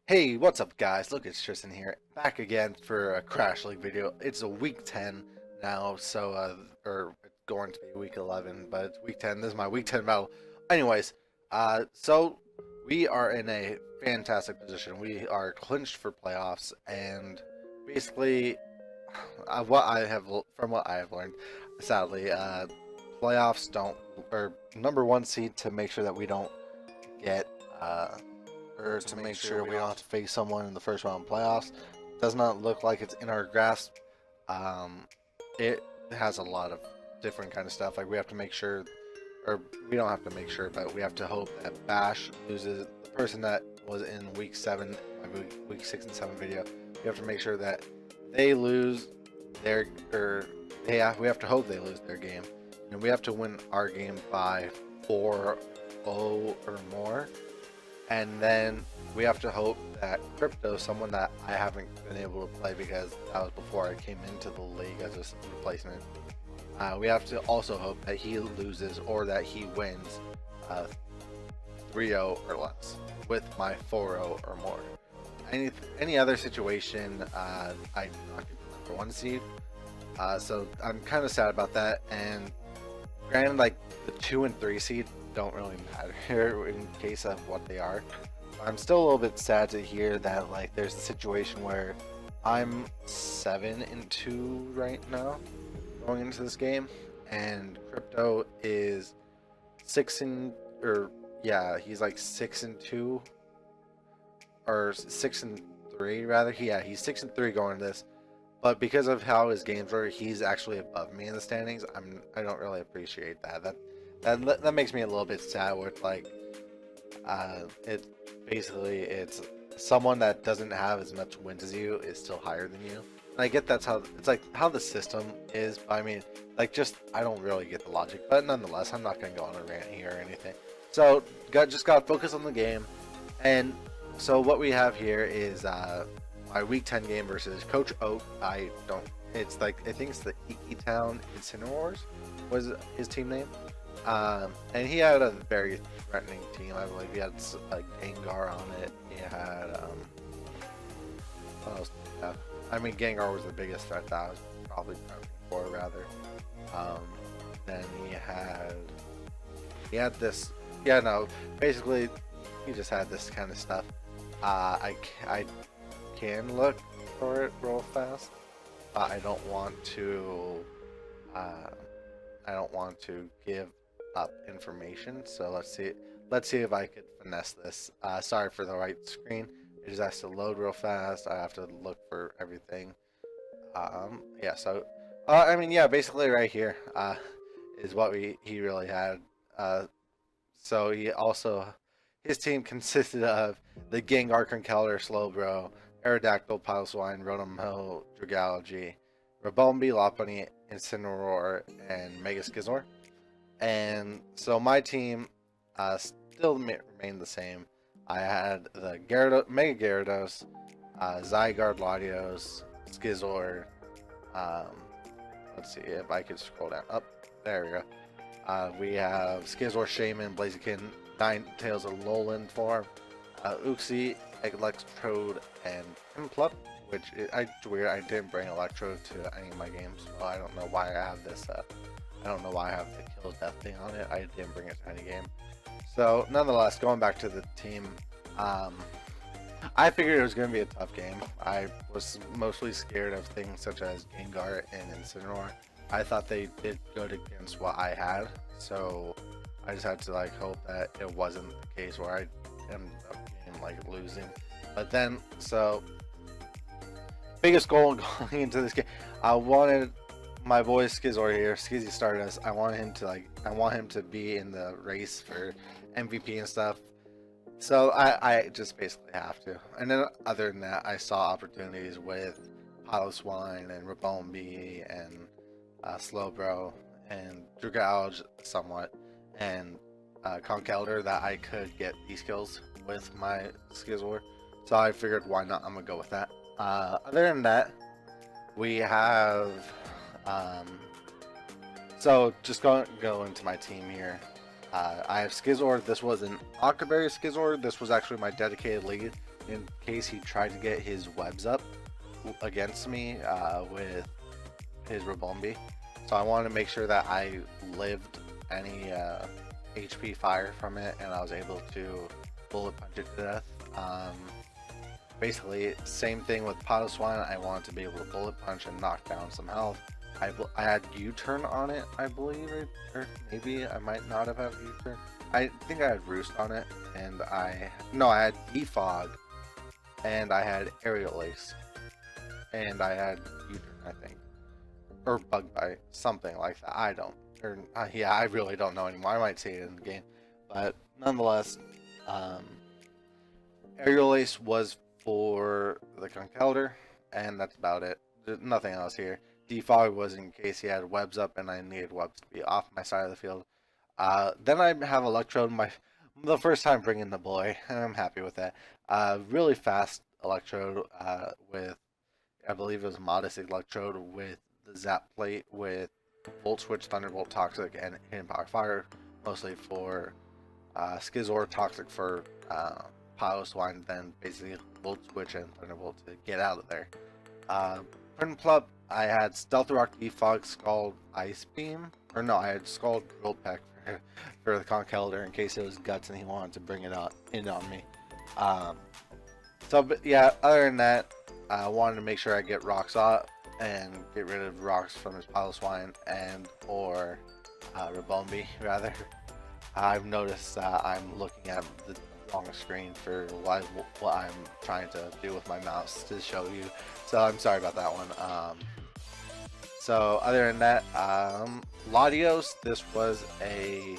Hey, what's up guys? Look, it's Tristan here, back again for a Crash League video. It's a week 10 now, or it's going to be week 11, but it's week 10. This is my week 10 battle. Anyways, so we are in a fantastic position. We are clinched for playoffs, and basically, from what I have learned, sadly, playoffs don't, or number one seed to make sure that we don't get, or to make sure we don't have to face someone in the first round of playoffs. Does not look like it's in our grasp. It has a lot of different kind of stuff. Like we have to make sure, or we don't have to make sure, but we have to hope that Bash loses. The person that was in week 7, week 6 and 7 video, we have to make sure that they lose their, yeah, we have to hope they lose their game, and we have to win our game by 4-0 or more. And then we have to hope that Crypto, someone that I haven't been able to play because that was before I came into the league as a replacement, we have to also hope that he loses or that he wins 3-0 or less with my 4-0 or more. Any other situation, I not get the number 1 seed. So I'm kind of sad about that. And granted, like the 2 and 3 seed don't really matter here in case of what they are. I'm still a little bit sad to hear that like there's a situation where I'm 7-2 right now going into this game, and Crypto is he's like 6-2 or 6-3 rather. Yeah, he's 6-3 going into this. But because of how his games were, he's actually above me in the standings. I don't really appreciate that. That makes me a little bit sad with like it's someone that doesn't have as much wins as you is still higher than you. And I get that's how it's like how the system is, but I mean like just I don't really get the logic. But nonetheless, I'm not gonna go on a rant here or anything. So just gotta focus on the game. And so what we have here is my week 10 game versus Coach Oak. It's like I think it's the Iki Town Incenaroars was his team name. And he had a very threatening team. I believe he had a Gengar on it. He had what else did he have? I mean, Gengar was the biggest threat that I was probably prepping for, rather. Then he had this. Yeah, no. Basically, he just had this kind of stuff. I can look for it real fast. I don't want to. I don't want to give up information, so let's see if I could finesse this. Sorry for the white screen, it just has to load real fast. I have to look for everything. Yeah, so I mean, yeah, basically right here is what he really had. So he also, his team consisted of the Gengar, Conkeldurr, Slowbro, Aerodactyl, Piloswine, Rotom, Dragalge, Rabombi, Lopunny, Incineroar, and Mega Skizor. And so my team still remained the same. I had the Mega Gyarados, Zygarde, Latios, Skizor. Let's see if I could scroll down. Up, there we go. We have Skizor, Shaman, Blaziken, Ninetales, Alolan form, Uxie, Electrode, and Piplup. Which it's weird. I didn't bring Electrode to any of my games, so I don't know why I have this. I don't know why I have the kill death thing on it. I didn't bring it to any game. So nonetheless, going back to the team, I figured it was going to be a tough game. I was mostly scared of things such as Gengar and Incineroar. I thought they did good against what I had, so I just had to like hope that it wasn't the case where I ended up being like losing. But then, so biggest goal going into this game, I wanted my boy Skizor here, Skizzy Stardust. I want him to be in the race for MVP and stuff. So I just basically have to. And then other than that, I saw opportunities with Piloswine and Rabombi and Slowbro and Dragalge somewhat, and Conkeldurr that I could get these kills with my Skizor. So I figured why not, I'm gonna go with that. Other than that, we have so just go into my team here. I have Skizor. This was an Octoberry Skizor. This was actually my dedicated lead. in case he tried to get his webs up against me with his Rabombi. So I wanted to make sure that I lived any HP fire from it, and I was able to bullet punch it to death. Basically, same thing with Swine. I wanted to be able to bullet punch and knock down some health. I had U-turn on it, I believe, or maybe I might not have had U-turn. I think I had Roost on it, and I had Defog, and I had Aerial Ace, and I had U-turn, I think, or Bug Bite, something like that. I don't, or yeah, I really don't know anymore. I might see it in the game, but nonetheless, Aerial Ace was for the Conkeldurr, and that's about it. There's nothing else here. Defog was in case he had webs up and I needed webs to be off my side of the field. Then I have Electrode, the first time bringing the boy, and I'm happy with that. Really fast Electrode with, I believe it was Modest Electrode with the Zap Plate with Volt Switch, Thunderbolt, Toxic, and Hidden Power Fire, mostly for Skizor, Toxic for Piloswine, then basically Volt Switch and Thunderbolt to get out of there. Prinplup, I had Stealth Rock, Defog, Scald, Ice Beam, or no, I had Scald, Drill Peck for the Conkeldurr in case it was Guts and he wanted to bring it in on me. But yeah, other than that, I wanted to make sure I get rocks off and get rid of rocks from his Piloswine and or Rabombi rather. I've noticed I'm looking at the wrong screen for what I'm trying to do with my mouse to show you, so I'm sorry about that one. So other than that, Latios, this was a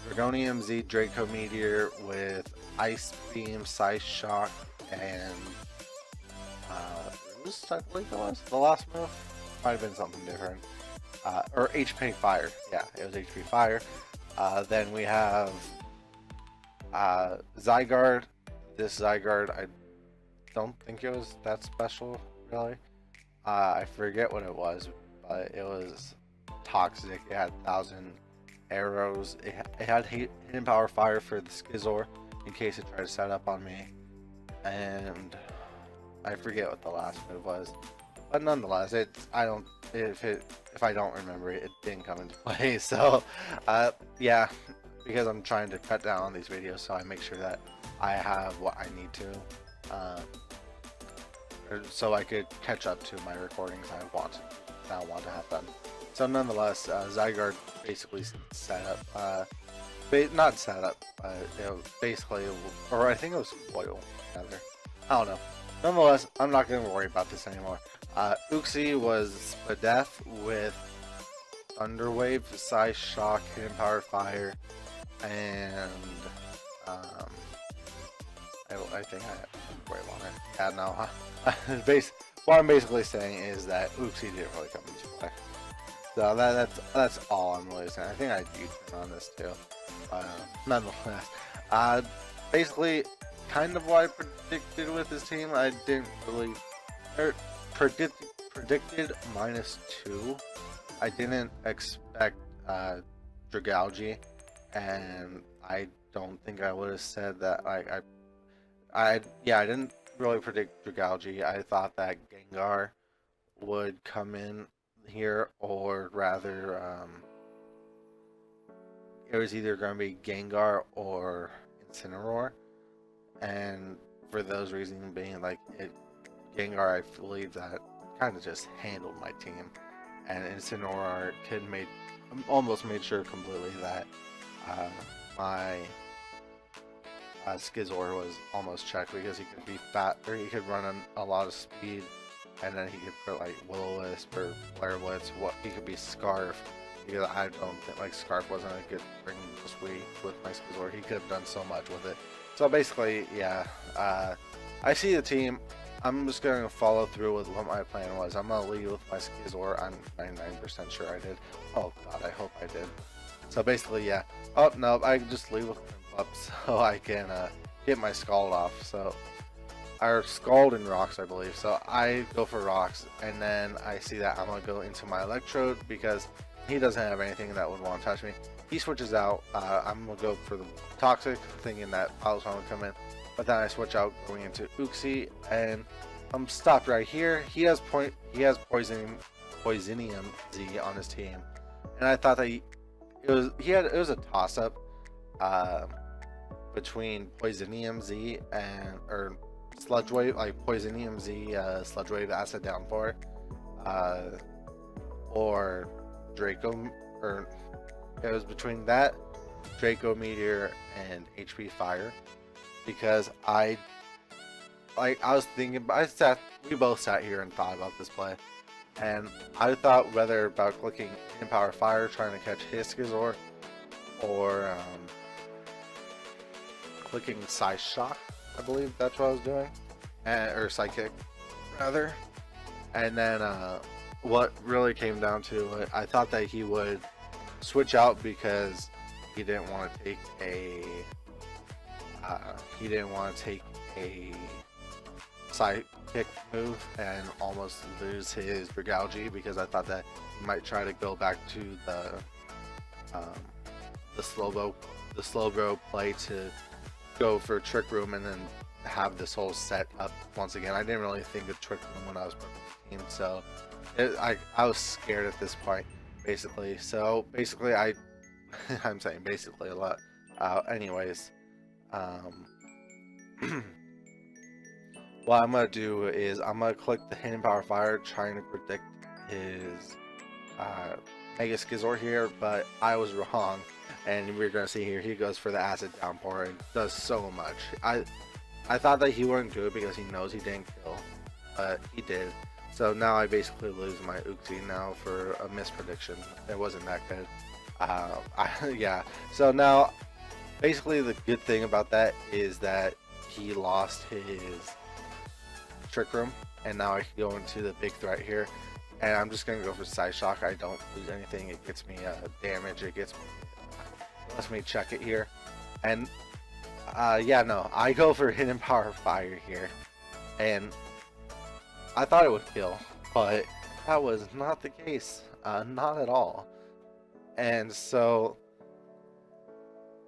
Dragonium Z Draco Meteor with Ice Beam, Size Shock, and I believe it was the last move. Might have been something different. Or HP Fire. Yeah, it was HP Fire. Then we have Zygarde. This Zygarde, I don't think it was that special, really. I forget what it was, but it was toxic. It had 1,000 arrows. It had Hidden Power Fire for the Skizor in case it tried to set up on me. And I forget what the last move was. But nonetheless, if I don't remember it, it didn't come into play. So, yeah, because I'm trying to cut down on these videos, so I make sure that I have what I need to, so I could catch up to my recordings I want to have done. So nonetheless, Zygarde basically set up, not set up, it was basically, or I think it was foil, rather. I don't know. Nonetheless, I'm not going to worry about this anymore. Uxie was Spadef with Thunderwave, Size Shock, Hidden Power Fire, and I think I have to wait on it. Yeah, no. What I'm basically saying is that Uxie didn't really come into play. So that's all I'm really saying. I think I do on this too. Nonetheless, basically, kind of what I predicted with this team. I didn't really predicted -2. I didn't expect Dragalge, and I don't think I would have said that. I didn't really predict Dragalge. I thought that Gengar would come in here, or rather, it was either going to be Gengar or Incineroar, and for those reasons being, like, Gengar, I believe that kind of just handled my team, and Incineroar almost made sure completely that my Skizor was almost checked, because he could be fat, or he could run a lot of speed, and then he could put like Will-O-Wisp or Flare Blitz. He could be Scarf, because I don't think like Scarf wasn't a good thing this week with my Skizor. He could have done so much with it. So basically, yeah, I see the team. I'm just going to follow through with what my plan was. I'm going to lead with my Skizor. I'm 99% sure I did. Oh god, I hope I did. So basically, yeah. Oh no, I just lead with up so I can get my Scald off. So our Scald and Rocks, I believe. So I go for Rocks, and then I see that I'm gonna go into my Electrode because he doesn't have anything that would want to touch me. He switches out. I'm gonna go for the Toxic, thinking that Piloswine would come in. but then I switch out going into Uxie, and I'm stopped right here. He has Poisonium Z on his team, and I thought that it was a toss up between Poisonium Z or Sludge Wave, like Poisonium Z, Sludge Wave Acid Downpour, or Draco, or it was between that, Draco Meteor, and HP Fire, because I was thinking, we both sat here and thought about this play, and I thought whether about clicking Hidden Power Fire, trying to catch his Skizor, or clicking Psy Shock, I believe that's what I was doing, or Psychic, rather. And then what really came down to it, I thought that he would switch out because he didn't want to take a Psychic move and almost lose his Brigalgi, because I thought that he might try to go back to the Slowbro play to go for Trick Room and then have this whole set up once again. I didn't really think of Trick Room when I was playing the team, so I was scared at this point, basically. So basically, I'm saying basically a lot. Anyways, what I'm gonna do is I'm gonna click the Hidden Power Fire, trying to predict his Mega Skizor here, but I was wrong. And we're gonna see here, he goes for the Acid Downpour and does so much. I thought that he wouldn't do it because he knows he didn't kill, but he did. So now I basically lose my Uxie now for a misprediction. It wasn't that good. Yeah. So now, basically the good thing about that is that he lost his Trick Room, and now I can go into the big threat here. And I'm just gonna go for Psy Shock. I don't lose anything. It gets me damage. It lets me check it here, and yeah, no, I go for Hidden Power Fire here, and I thought it would kill, but that was not the case, not at all. And so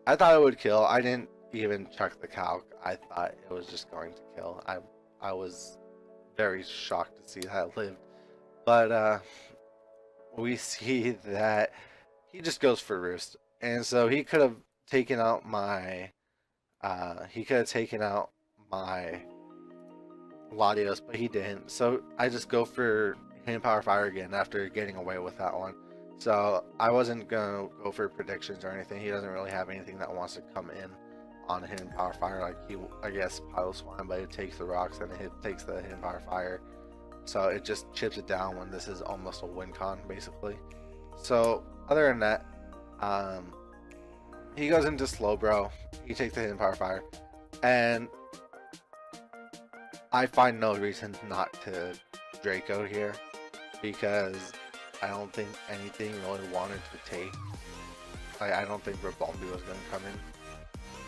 I thought it would kill. I didn't even check the calc. I thought it was just going to kill. I was very shocked to see that it lived, but we see that he just goes for Roost. And so he could have taken out my Latios, but he didn't. So I just go for Hidden Power Fire again after getting away with that one. So I wasn't gonna go for predictions or anything. He doesn't really have anything that wants to come in on Hidden Power Fire, like I guess Piloswine, but it takes the rocks and it takes the Hidden Power Fire. So it just chips it down when this is almost a win con, basically. So other than that, he goes into Slowbro, he takes the Hidden Power Fire, and I find no reason not to Draco here, because I don't think anything really wanted to take. I don't think Ribombee was going to come in,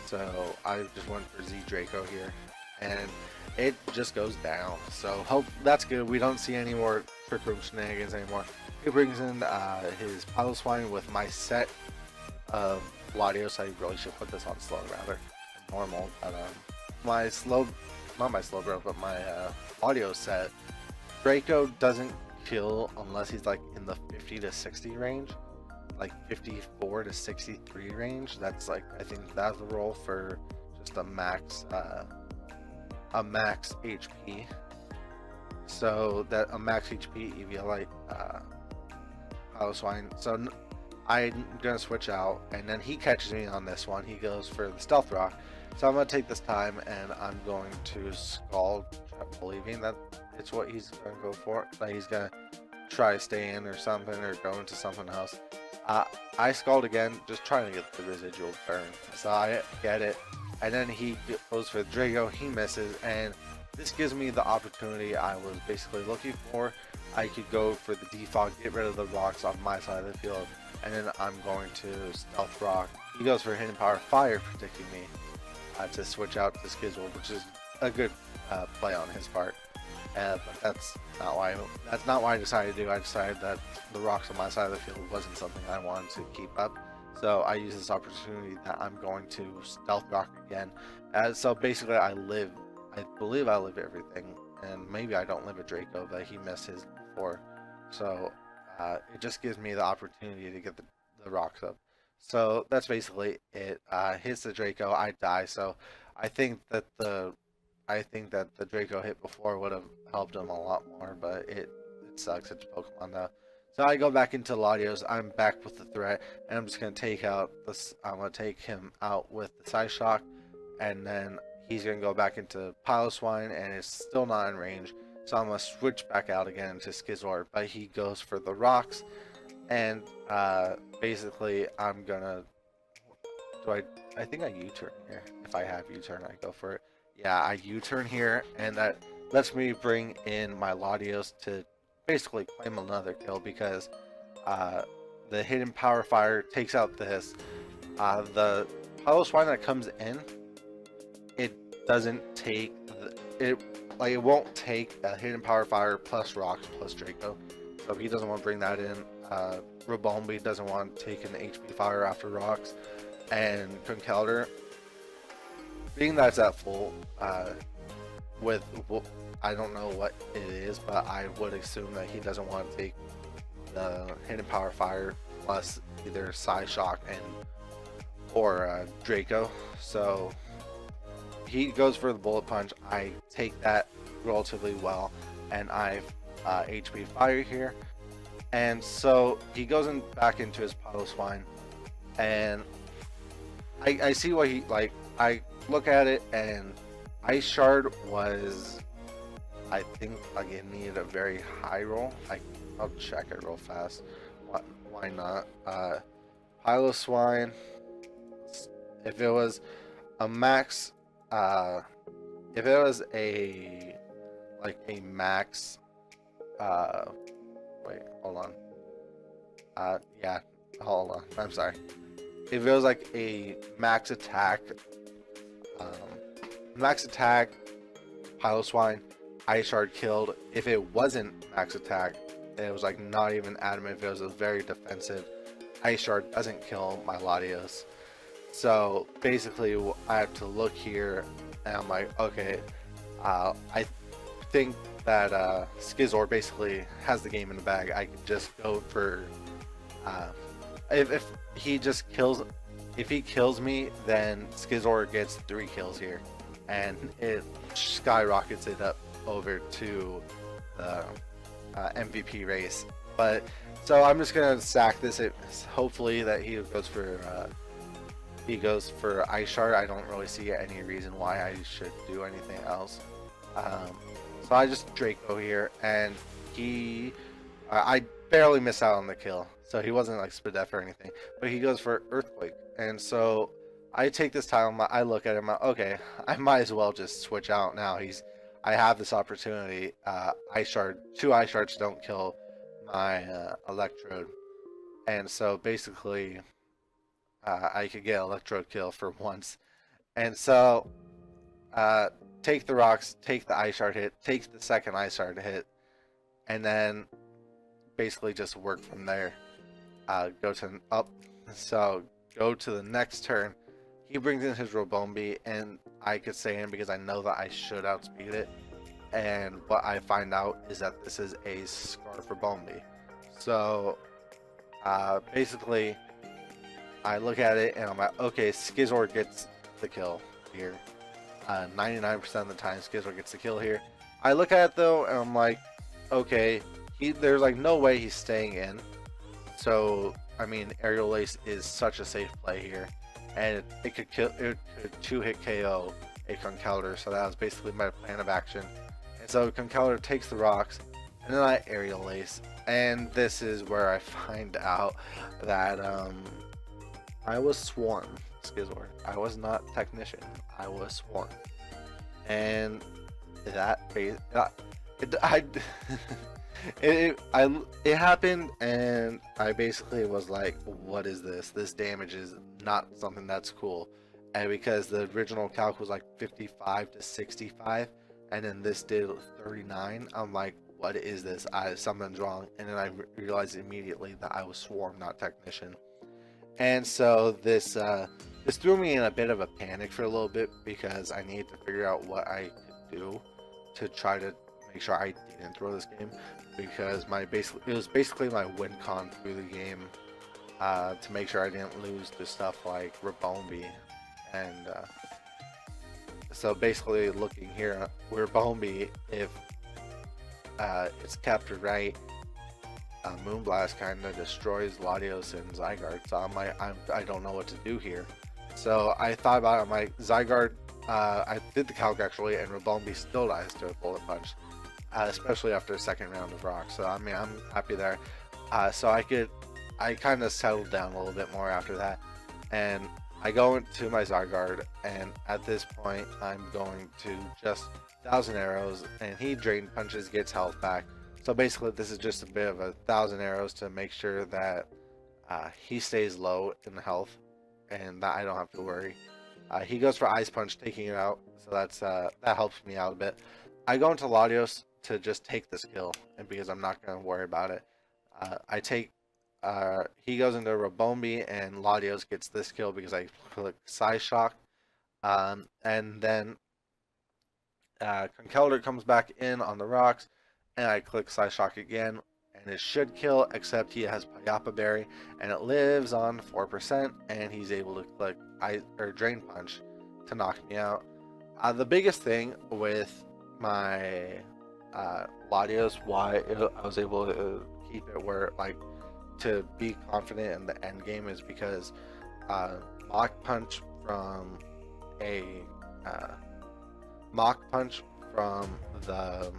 so I just went for Z Draco here, and it just goes down. So hope that's good. We don't see any more Trick Room shenanigans anymore. He brings in his Piloswine with my set of Latios. I really should put this on slow rather than normal, but my slow, not my Slowbro, but my Latios set, Draco doesn't kill unless he's like in the 50 to 60 range, like 54 to 63 range. That's like, I think that's the role for just a max HP. So that a max HP Eviolite Piloswine. So I'm gonna switch out, and then he catches me on this one. He goes for the Stealth Rock. So I'm gonna take this time and I'm going to Scald, believing that it's what he's gonna go for. That he's gonna try to stay in or something, or go into something else. I Scald again, just trying to get the residual burn. So I get it, and then he goes for Draco. He misses, and this gives me the opportunity I was basically looking for. I could go for the defog, get rid of the rocks on my side of the field, and then I'm going to Stealth Rock. He goes for Hidden Power Fire, predicting me to switch out to Skizor, which is a good play on his part. But that's not why I decided to do. I decided that the rocks on my side of the field wasn't something I wanted to keep up, So I use this opportunity that I'm going to stealth rock again. So basically I believe I live everything, and maybe I don't live a Draco, but he missed his before. So it just gives me the opportunity to get the rocks up. So that's basically it. Hits the Draco, I die. So I think that the Draco hit before would have helped him a lot more, but it sucks. It's Pokemon though. So I go back into Latios. I'm back with the threat, and I'm just gonna take out this. I'm gonna take him out with the Psy Shock, and then he's gonna go back into Piloswine, and it's still not in range. So I'm gonna switch back out again to Skizor, but he goes for the rocks, and basically I'm gonna. I think I U-turn here. If I have U-turn, I go for it. Yeah, I U-turn here, and that lets me bring in my Latios to basically claim another kill, because the hidden Power Fire takes out this. The Piloswine that comes in, it doesn't take it won't take a hidden Power Fire plus rocks plus Draco. So he doesn't want to bring that in. Rabombi doesn't want to take an HP fire after rocks, and Conkeldurr, being that it's at full, with I don't know what it is, but I would assume that he doesn't want to take the hidden Power Fire plus either Psy Shock or Draco. So he goes for the Bullet Punch. I take that relatively well, and I've HP Fire here. And so he goes back into his Piloswine, and I see what he like. I look at it, and Ice Shard was, I think, like, it needed a very high roll. I'll check it real fast. Why not? Piloswine, if it was a max, if it was a max, wait, hold on. Yeah, hold on. I'm sorry. If it was like a max attack, Piloswine, Ice Shard killed. If it wasn't max attack, and it was like not even adamant, if it was a very defensive, Ice Shard doesn't kill my Latios. So basically, I have to look here, and I'm like, okay, I think that Skizor basically has the game in the bag. I could just go for if he just kills. If he kills me, then Skizor gets 3 kills here, and it skyrockets it up over to the MVP race. But so I'm just gonna sack this. Hopefully that he goes for Ice Shard. I don't really see any reason why I should do anything else. So I just Draco here, and I barely miss out on the kill. So he wasn't like Spadef or anything, but he goes for Earthquake. And so I take this tile, I look at him, okay, I might as well just switch out now. I have this opportunity. Ice Shard, 2 Ice Shards don't kill my Electrode. And so basically, I could get Electrode kill for once. And so, take the rocks, take the Ice Shard hit, take the second Ice Shard hit, and then basically just work from there. Go to the next turn. He brings in his Rabombi, and I could say him because I know that I should outspeed it. And what I find out is that this is a Scarf Rabombi. So basically, I look at it and I'm like, okay, Skizor gets the kill here. 99% of the time, Skizor gets the kill here. I look at it though, and I'm like, okay, there's like no way he's staying in. So I mean, Aerial Ace is such a safe play here, and it could 2-hit KO a Conkeldurr. So that was basically my plan of action. And so Conkeldurr takes the rocks, and then I Aerial Ace. And this is where I find out that I was Swarm Skizor. I was not Technician. I was Swarm, and it happened, and I basically was like, what is this? This damage is not something that's cool. And because the original calc was like 55 to 65, and then this did 39, I'm like, what is this? Something's wrong. And then I realized immediately that I was Swarm, not Technician. And so this threw me in a bit of a panic for a little bit because I needed to figure out what I could do to try to make sure I didn't throw this game, because it was basically my win con through the game, to make sure I didn't lose to stuff like Rabombi. And so basically looking here, Rabombi, if it's kept right, Moonblast kind of destroys Latios and Zygarde, so I don't know what to do here. So I thought about it. I'm like, Zygarde, I did the calc actually, and Rabombi still dies to a bullet punch, especially after the second round of rock. So I mean, I'm happy there. So I kind of settled down a little bit more after that, and I go into my Zygarde, and at this point, I'm going to just 1,000 arrows, and he drain punches, gets health back. So basically, this is just a bit of 1,000 arrows to make sure that he stays low in health, and that I don't have to worry. He goes for Ice Punch, taking it out, so that helps me out a bit. I go into Latios to just take this kill, and because I'm not going to worry about it, he goes into Rabombi, and Latios gets this kill because I click Side Shock, and then Conkeldurr comes back in on the rocks, and I click Side Shock again, and it should kill, except he has Payapa Berry, and it lives on 4%, and he's able to click Drain Punch to knock me out. The biggest thing with my Latios, why I was able to keep it where, like, to be confident in the end game, is because Mach Punch from the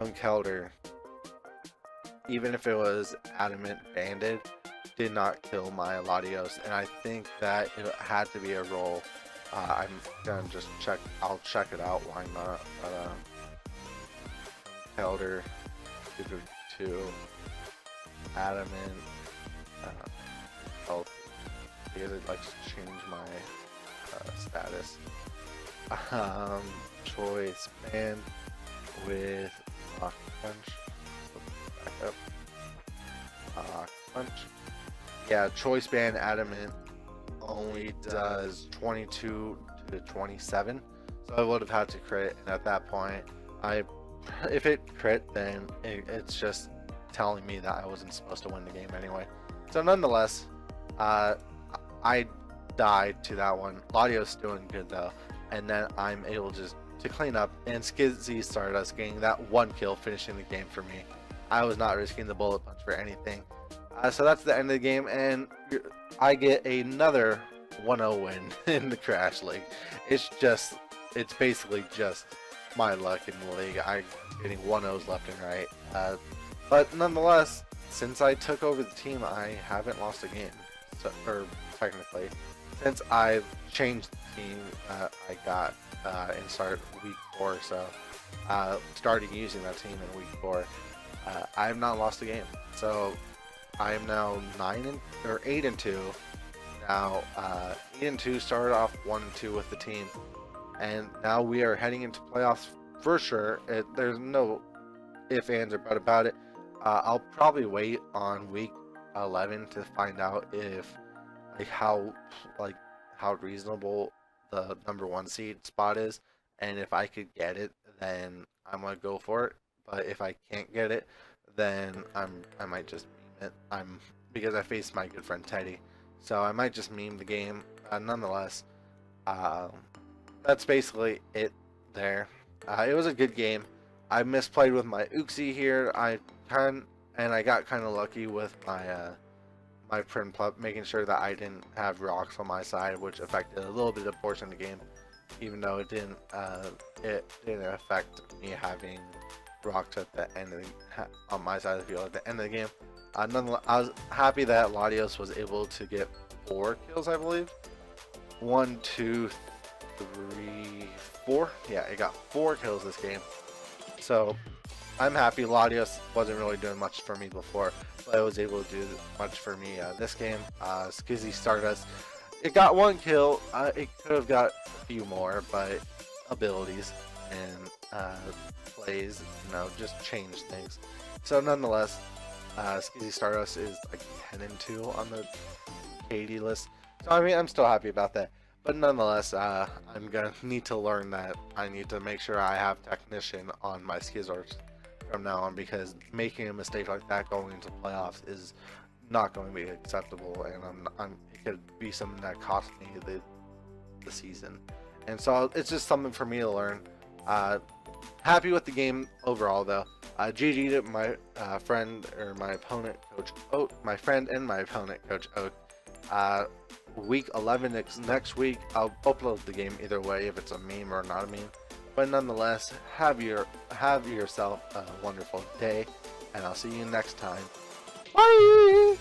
Conkeldurr, even if it was adamant banded, did not kill my Latios, and I think that it had to be a roll. I'm gonna just check. I'll check it out. Why not? Conkeldurr 2 adamant health, because it likes to change my status. Choice band with Mach Punch. Back up. Mach Punch. Yeah, choice band adamant only does 22 to 27, so I would have had to crit, and at that point, if it crit, then it's just telling me that I wasn't supposed to win the game anyway. So nonetheless, I died to that one. Latios doing good though, and then I'm able just to clean up, and Skizzy Stardust getting that one kill, finishing the game for me. I was not risking the bullet punch for anything. So that's the end of the game, and I get another 1-0 win in the Krash League. It's basically just my luck in the league. I'm getting 1-0s left and right. But nonetheless, since I took over the team, I haven't lost a game. Or technically, since I've changed the team, I got and started week 4. So starting using that team in week 4, I have not lost a game. So I am now 8-2. Now 8-2, started off 1-2 with the team, and now we are heading into playoffs for sure. There's no ifs, ands, or buts about it. I'll probably wait on week 11 to find out if how reasonable the number 1 seed spot is, and if I could get it, then I'm gonna go for it. But if I can't get it, then I might just meme it. Because I faced my good friend Teddy, so I might just meme the game. Nonetheless, that's basically it there. It was a good game. I misplayed with my Uxie here. I got kind of lucky with my my Prinplup, making sure that I didn't have rocks on my side, which affected a little bit of portion of the game, even though it didn't affect me having rocks at the end of on my side of the field at the end of the game. Nonetheless, I was happy that Latios was able to get 4 kills, I believe. 1, 2, 3, 4. Yeah, it got 4 kills this game. So I'm happy. Latios wasn't really doing much for me before, but I was able to do much for me this game. Skizzy Stardust, it got 1 kill. It could have got a few more, but abilities and plays, just change things. So nonetheless, Skizzy Stardust is like 10-2 on the KD list. So I mean, I'm still happy about that. But nonetheless, I'm gonna need to learn that I need to make sure I have Technician on my Skizzords from now on, because making a mistake like that going into playoffs is not going to be acceptable, and it could be something that cost me the season. And so it's just something for me to learn. Happy with the game overall though. GG to my friend or my opponent, Coach Oat, my friend and my opponent, Coach Oat. Week 11 next week, I'll upload the game either way, if it's a meme or not a meme. But nonetheless, have yourself a wonderful day, and I'll see you next time. Bye!